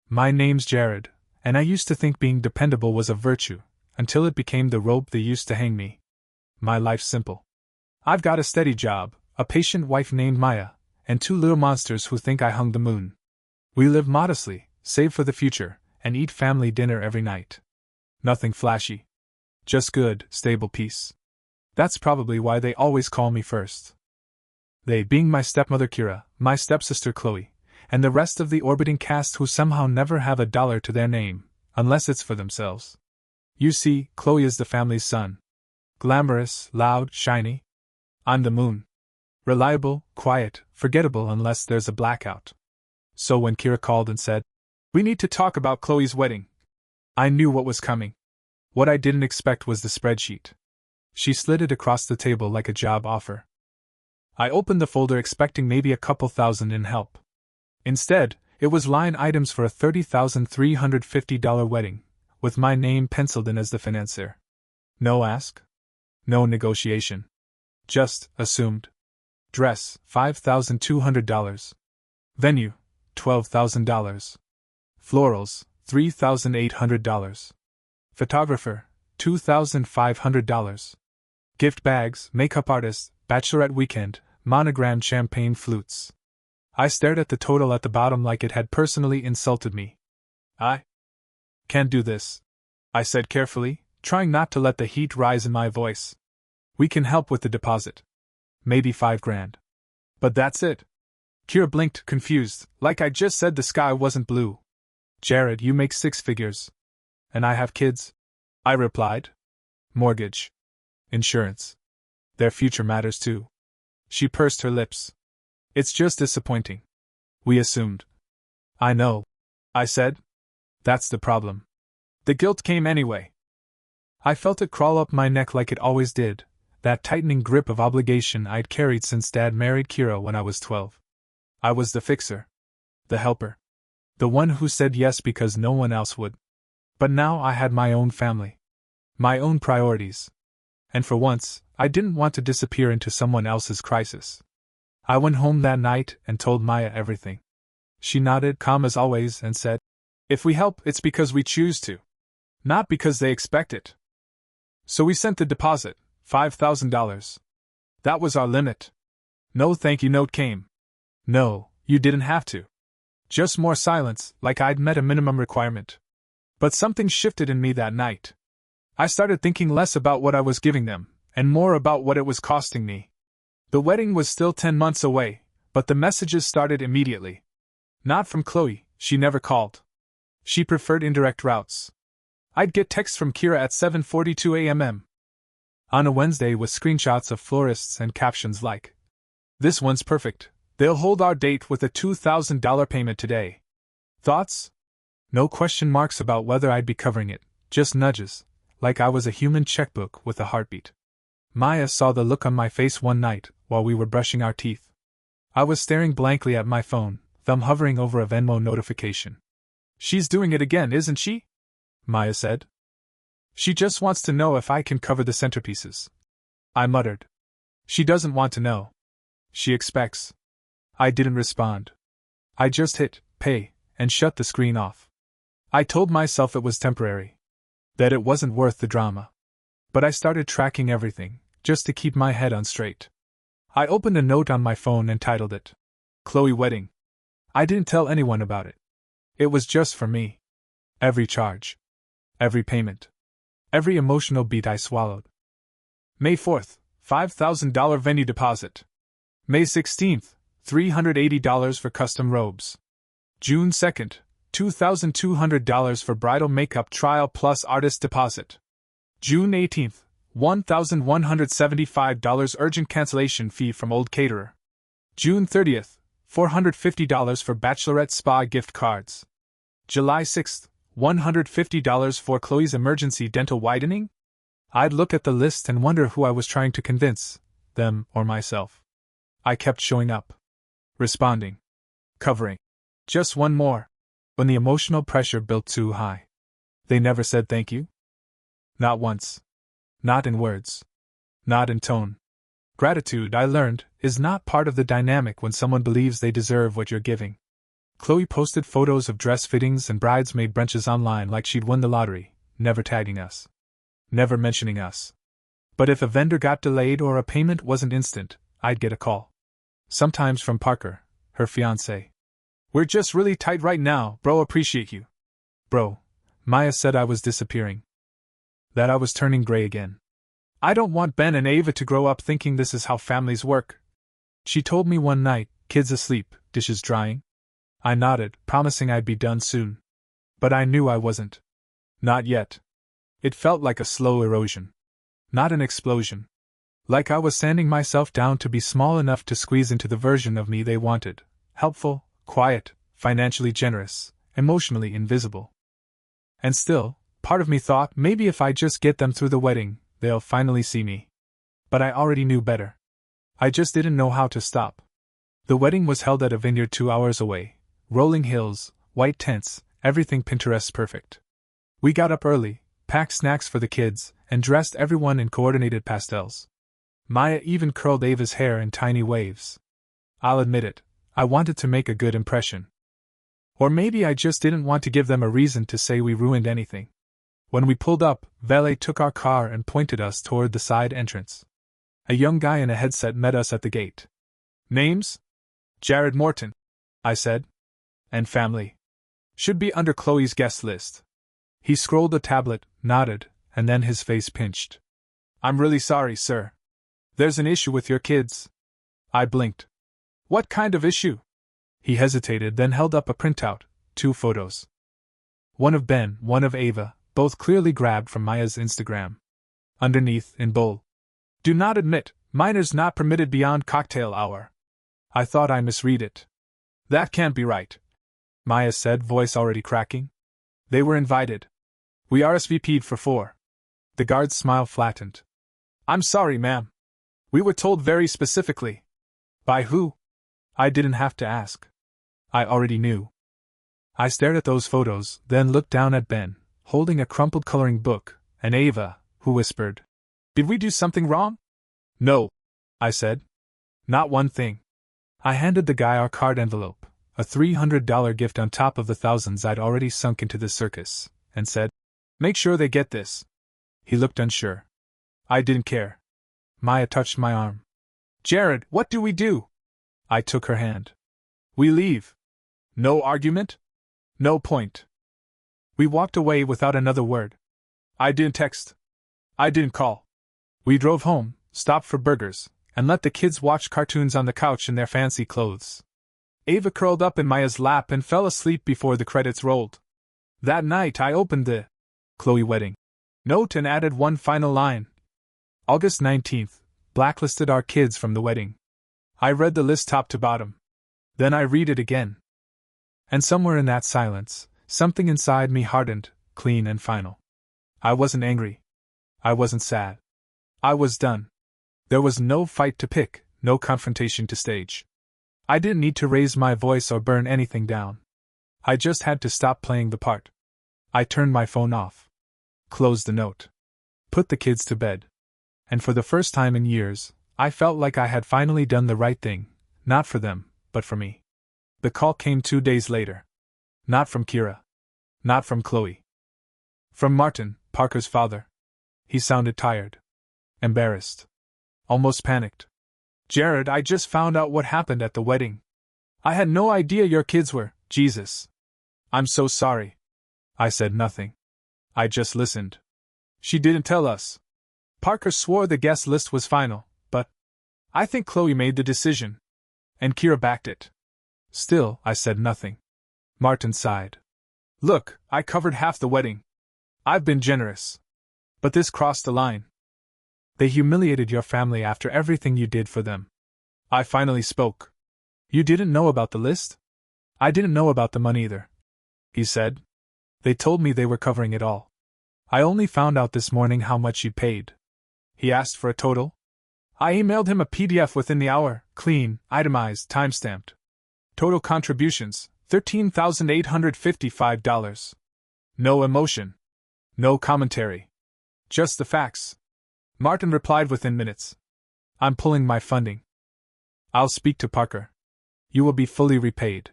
My name's Jared, and I used to think being dependable was a virtue, until it became the rope they used to hang me. My life's simple. I've got a steady job, a patient wife named Maya, and 2 little monsters who think I hung the moon. We live modestly, save for the future, and eat family dinner every night. Nothing flashy. Just good, stable peace. That's probably why they always call me first. They being my stepmother Kira, my stepsister Chloe, and the rest of the orbiting cast who somehow never have a dollar to their name, unless it's for themselves. You see, Chloe is the family's sun. Glamorous, loud, shiny. I'm the moon. Reliable, quiet, forgettable unless there's a blackout. So when Kira called and said, "We need to talk about Chloe's wedding," I knew what was coming. What I didn't expect was the spreadsheet. She slid it across the table like a job offer. I opened the folder expecting maybe a couple thousand in help. Instead, it was line items for a $30,350 wedding, with my name penciled in as the financier. No ask. No negotiation. Just assumed. Dress, $5,200. Venue, $12,000. Florals, $3,800. Photographer, $2,500. Gift bags, makeup artist, bachelorette weekend, monogrammed champagne flutes. I stared at the total at the bottom like it had personally insulted me. "I can't do this," I said carefully, trying not to let the heat rise in my voice. "We can help with the deposit. Maybe $5,000. But that's it." Kira blinked, confused, like I just said the sky wasn't blue. "Jared, you make 6 figures. And I have kids," I replied. "Mortgage. Insurance. Their future matters too." She pursed her lips. "It's just disappointing. We assumed." "I know," I said. "That's the problem. The guilt came anyway." I felt it crawl up my neck like it always did, that tightening grip of obligation I'd carried since Dad married Kira when I was 12. I was the fixer. The helper. The one who said yes because no one else would. But now I had my own family. My own priorities. And for once, I didn't want to disappear into someone else's crisis. I went home that night and told Maya everything. She nodded, calm as always, and said, "If we help, it's because we choose to. Not because they expect it." So we sent the deposit, $5,000. That was our limit. No thank you note came. No, you didn't have to. Just more silence, like I'd met a minimum requirement. But something shifted in me that night. I started thinking less about what I was giving them, and more about what it was costing me. The wedding was still 10 months away, but the messages started immediately. Not from Chloe, she never called. She preferred indirect routes. I'd get texts from Kira at 7:42 a.m. on a Wednesday with screenshots of florists and captions like, "This one's perfect. They'll hold our date with a $2,000 payment today. Thoughts?" No question marks about whether I'd be covering it, just nudges, like I was a human checkbook with a heartbeat. Maya saw the look on my face one night while we were brushing our teeth. I was staring blankly at my phone, thumb hovering over a Venmo notification. "She's doing it again, isn't she?" Maya said. "She just wants to know if I can cover the centerpieces." I muttered. "She doesn't want to know. She expects." I didn't respond. I just hit pay and shut the screen off. I told myself it was temporary, that it wasn't worth the drama. But I started tracking everything, just to keep my head on straight. I opened a note on my phone and titled it, "Chloe Wedding." I didn't tell anyone about it. It was just for me. Every charge. Every payment. Every emotional beat I swallowed. May 4th, $5,000 venue deposit. May 16th, $380 for custom robes. June 2nd, $2,200 for bridal makeup trial plus artist deposit. June 18th, $1,175 urgent cancellation fee from old caterer. June 30th, $450 for bachelorette spa gift cards. July 6th, $150 for Chloe's emergency dental whitening? I'd look at the list and wonder who I was trying to convince, them or myself. I kept showing up. Responding. Covering. Just one more. When the emotional pressure built too high. They never said thank you? Not once. Not in words. Not in tone. Gratitude, I learned, is not part of the dynamic when someone believes they deserve what you're giving. Chloe posted photos of dress fittings and bridesmaid brunches online like she'd won the lottery, never tagging us. Never mentioning us. But if a vendor got delayed or a payment wasn't instant, I'd get a call. Sometimes from Parker, her fiancé. "We're just really tight right now, bro, appreciate you." Bro, Maya said. I was disappearing. That I was turning gray again. "I don't want Ben and Ava to grow up thinking this is how families work," she told me one night, kids asleep, dishes drying. I nodded, promising I'd be done soon. But I knew I wasn't. Not yet. It felt like a slow erosion. Not an explosion. Like I was sanding myself down to be small enough to squeeze into the version of me they wanted. Helpful, quiet, financially generous, emotionally invisible. And still, part of me thought maybe if I just get them through the wedding, they'll finally see me. But I already knew better. I just didn't know how to stop. The wedding was held at a vineyard 2 hours away. Rolling hills, white tents, everything Pinterest perfect. We got up early, packed snacks for the kids, and dressed everyone in coordinated pastels. Maya even curled Ava's hair in tiny waves. I'll admit it, I wanted to make a good impression. Or maybe I just didn't want to give them a reason to say we ruined anything. When we pulled up, valet took our car and pointed us toward the side entrance. A young guy in a headset met us at the gate. "Names?" "Jared Morton," I said. "And family?" "Should be under Chloe's guest list." He scrolled a tablet, nodded, and then his face pinched. "I'm really sorry, sir. There's an issue with your kids." I blinked. "What kind of issue?" He hesitated, then held up a printout, 2 photos. One of Ben, one of Ava, both clearly grabbed from Maya's Instagram. Underneath, in bold, "Do not admit, minors not permitted beyond cocktail hour." I thought I misread it. "That can't be right," Maya said, voice already cracking. "They were invited. We RSVP'd for 4. The guard's smile flattened. "I'm sorry, ma'am. We were told very specifically." "By who?" I didn't have to ask. I already knew. I stared at those photos, then looked down at Ben, holding a crumpled coloring book, and Ava, who whispered, "Did we do something wrong?" "No," I said. "Not one thing." I handed the guy our card envelope, a $300 gift on top of the thousands I'd already sunk into the circus, and said, "Make sure they get this." He looked unsure. I didn't care. Maya touched my arm. "Jared, what do we do?" I took her hand. "We leave." "No argument?" "No point." We walked away without another word. I didn't text. I didn't call. We drove home, stopped for burgers, and let the kids watch cartoons on the couch in their fancy clothes. Ava curled up in Maya's lap and fell asleep before the credits rolled. That night I opened the Chloe wedding note and added one final line. August 19th, blacklisted our kids from the wedding. I read the list top to bottom. Then I read it again. And somewhere in that silence, something inside me hardened, clean and final. I wasn't angry. I wasn't sad. I was done. There was no fight to pick, no confrontation to stage. I didn't need to raise my voice or burn anything down. I just had to stop playing the part. I turned my phone off. Closed the note. Put the kids to bed. And for the first time in years, I felt like I had finally done the right thing, not for them, but for me. The call came 2 days later. Not from Kira. Not from Chloe. From Martin, Parker's father. He sounded tired. Embarrassed. Almost panicked. "Jared, I just found out what happened at the wedding. I had no idea your kids were, Jesus. I'm so sorry." I said nothing. I just listened. "She didn't tell us. Parker swore the guest list was final, but I think Chloe made the decision. And Kira backed it." Still, I said nothing. Martin sighed. "Look, I covered half the wedding. I've been generous. But this crossed the line. They humiliated your family after everything you did for them." I finally spoke. "You didn't know about the list?" "I didn't know about the money either," he said. "They told me they were covering it all. I only found out this morning how much you paid." He asked for a total. I emailed him a PDF within the hour, clean, itemized, timestamped. Total contributions, $13,855. No emotion. No commentary. Just the facts. Martin replied within minutes. "I'm pulling my funding. I'll speak to Parker. You will be fully repaid.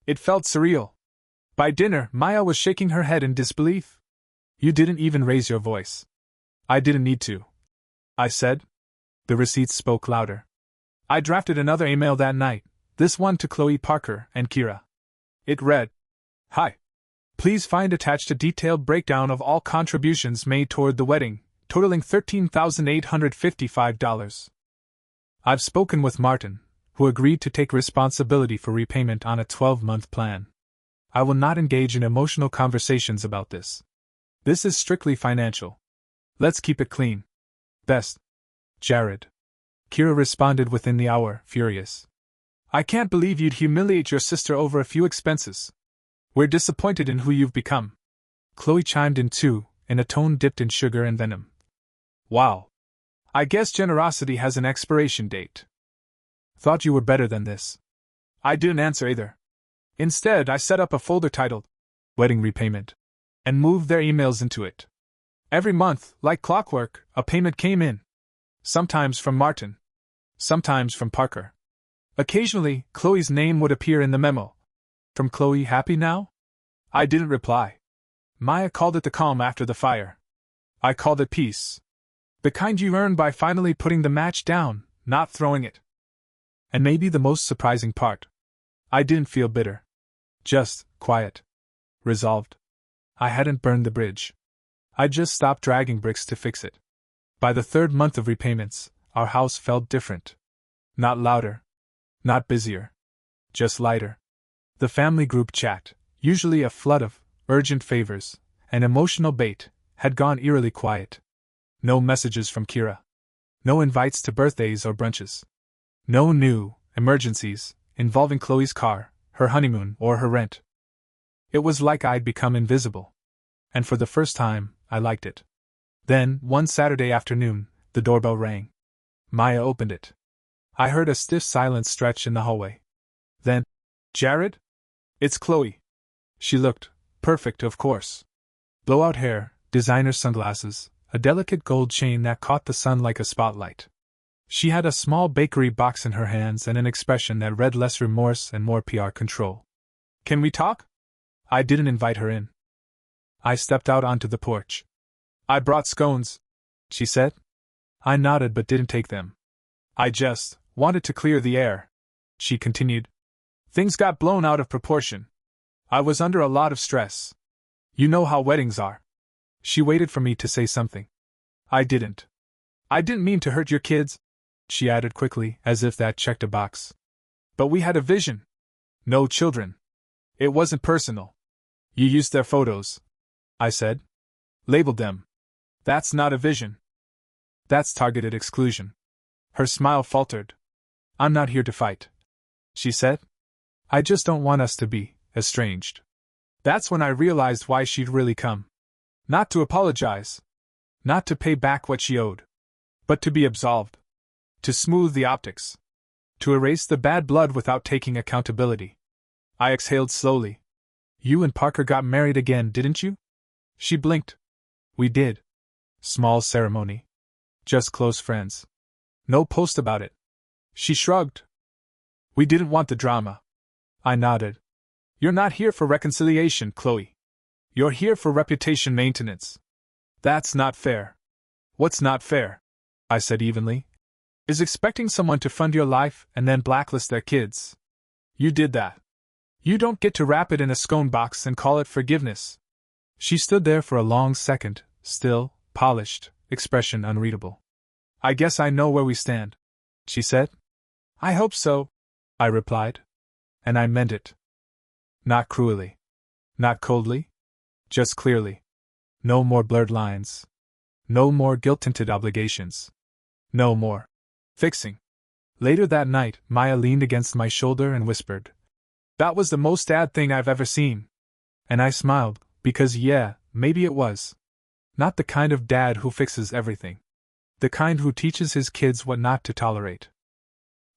It felt surreal. By dinner, Maya was shaking her head in disbelief. You didn't even raise your voice. I didn't need to, I said. The receipts spoke louder. I drafted another email that night, this one to Chloe Parker and Kira. It read, Hi. Please find attached a detailed breakdown of all contributions made toward the wedding, totaling $13,855. I've spoken with Martin, who agreed to take responsibility for repayment on a 12-month plan. I will not engage in emotional conversations about this. This is strictly financial. Let's keep it clean. Best. Jared. Kira responded within the hour, furious. I can't believe you'd humiliate your sister over a few expenses. We're disappointed in who you've become. Chloe chimed in too, in a tone dipped in sugar and venom. Wow. I guess generosity has an expiration date. Thought you were better than this. I didn't answer either. Instead, I set up a folder titled Wedding Repayment and moved their emails into it. Every month, like clockwork, a payment came in. Sometimes from Martin. Sometimes from Parker. Occasionally, Chloe's name would appear in the memo. From Chloe, happy now? I didn't reply. Maya called it the calm after the fire. I called it peace. The kind you earn by finally putting the match down, not throwing it. And maybe the most surprising part. I didn't feel bitter. Just quiet. Resolved. I hadn't burned the bridge. I just stopped dragging bricks to fix it. By the third month of repayments, our house felt different. Not louder. Not busier. Just lighter. The family group chat, usually a flood of urgent favors and emotional bait, had gone eerily quiet. No messages from Kira. No invites to birthdays or brunches. No new emergencies involving Chloe's car, her honeymoon, or her rent. It was like I'd become invisible. And for the first time, I liked it. Then, one Saturday afternoon, the doorbell rang. Maya opened it. I heard a stiff silence stretch in the hallway. Then, Jared? It's Chloe. She looked perfect, of course. Blowout hair, designer sunglasses, a delicate gold chain that caught the sun like a spotlight. She had a small bakery box in her hands and an expression that read less remorse and more PR control. Can we talk? I didn't invite her in. I stepped out onto the porch. I brought scones, she said. I nodded but didn't take them. I just wanted to clear the air, she continued. Things got blown out of proportion. I was under a lot of stress. You know how weddings are. She waited for me to say something. I didn't. I didn't mean to hurt your kids, she added quickly, as if that checked a box. But we had a vision. No children. It wasn't personal. You used their photos, I said. Labeled them. That's not a vision. That's targeted exclusion. Her smile faltered. I'm not here to fight, she said. I just don't want us to be estranged. That's when I realized why she'd really come. Not to apologize. Not to pay back what she owed. But to be absolved. To smooth the optics. To erase the bad blood without taking accountability. I exhaled slowly. You and Parker got married again, didn't you? She blinked. We did. Small ceremony. Just close friends. No post about it. She shrugged. We didn't want the drama. I nodded. You're not here for reconciliation, Chloe. You're here for reputation maintenance. That's not fair. What's not fair, I said evenly, is expecting someone to fund your life and then blacklist their kids. You did that. You don't get to wrap it in a scone box and call it forgiveness. She stood there for a long second, still, polished, expression unreadable. I guess I know where we stand, she said. I hope so, I replied. And I meant it. Not cruelly. Not coldly. Just clearly. No more blurred lines. No more guilt-tinted obligations. No more fixing. Later that night, Maya leaned against my shoulder and whispered, That was the most dad thing I've ever seen. And I smiled, because yeah, maybe it was. Not the kind of dad who fixes everything. The kind who teaches his kids what not to tolerate.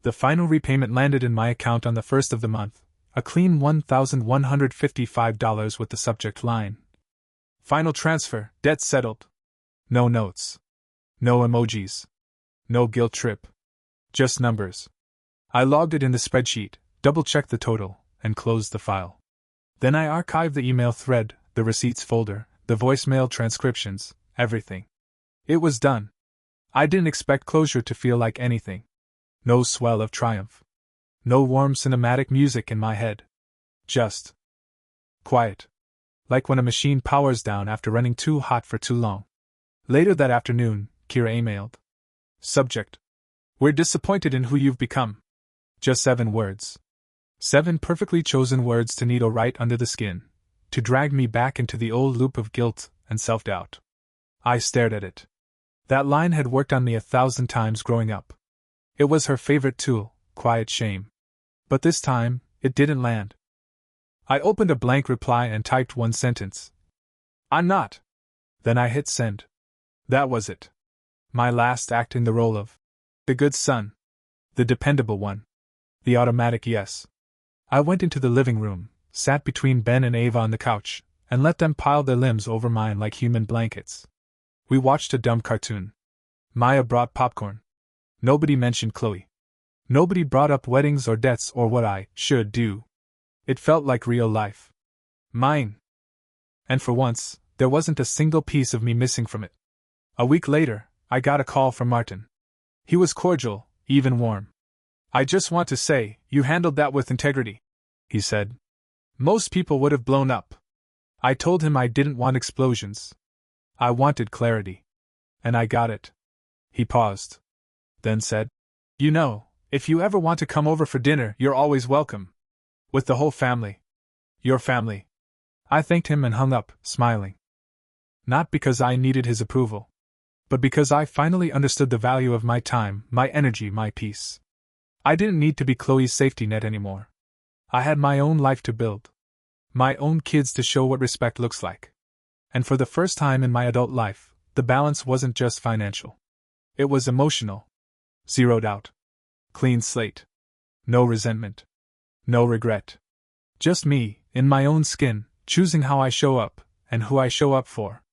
The final repayment landed in my account on the first of the month, a clean $1,155 with the subject line. Final transfer, debt settled. No notes. No emojis. No guilt trip. Just numbers. I logged it in the spreadsheet, double-checked the total, and closed the file. Then I archived the email thread, the receipts folder, the voicemail transcriptions, everything. It was done. I didn't expect closure to feel like anything. No swell of triumph. No warm cinematic music in my head. Just quiet. Like when a machine powers down after running too hot for too long. Later that afternoon, Kira emailed. Subject: We're disappointed in who you've become. Just 7 words. 7 perfectly chosen words to needle right under the skin, to drag me back into the old loop of guilt and self-doubt. I stared at it. That line had worked on me 1,000 times growing up. It was her favorite tool, quiet shame. But this time, it didn't land. I opened a blank reply and typed one sentence. I'm not. Then I hit send. That was it. My last act in the role of the good son. The dependable one. The automatic yes. I went into the living room, sat between Ben and Ava on the couch, and let them pile their limbs over mine like human blankets. We watched a dumb cartoon. Maya brought popcorn. Nobody mentioned Chloe. Nobody brought up weddings or debts or what I should do. It felt like real life. Mine. And for once, there wasn't a single piece of me missing from it. A week later, I got a call from Martin. He was cordial, even warm. I just want to say, you handled that with integrity, he said. Most people would have blown up. I told him I didn't want explosions. I wanted clarity. And I got it. He paused. Then said, You know, if you ever want to come over for dinner, you're always welcome. With the whole family. Your family. I thanked him and hung up, smiling. Not because I needed his approval, but because I finally understood the value of my time, my energy, my peace. I didn't need to be Chloe's safety net anymore. I had my own life to build. My own kids to show what respect looks like. And for the first time in my adult life, the balance wasn't just financial. It was emotional. Zeroed out. Clean slate. No resentment. No regret. Just me, in my own skin, choosing how I show up, and who I show up for.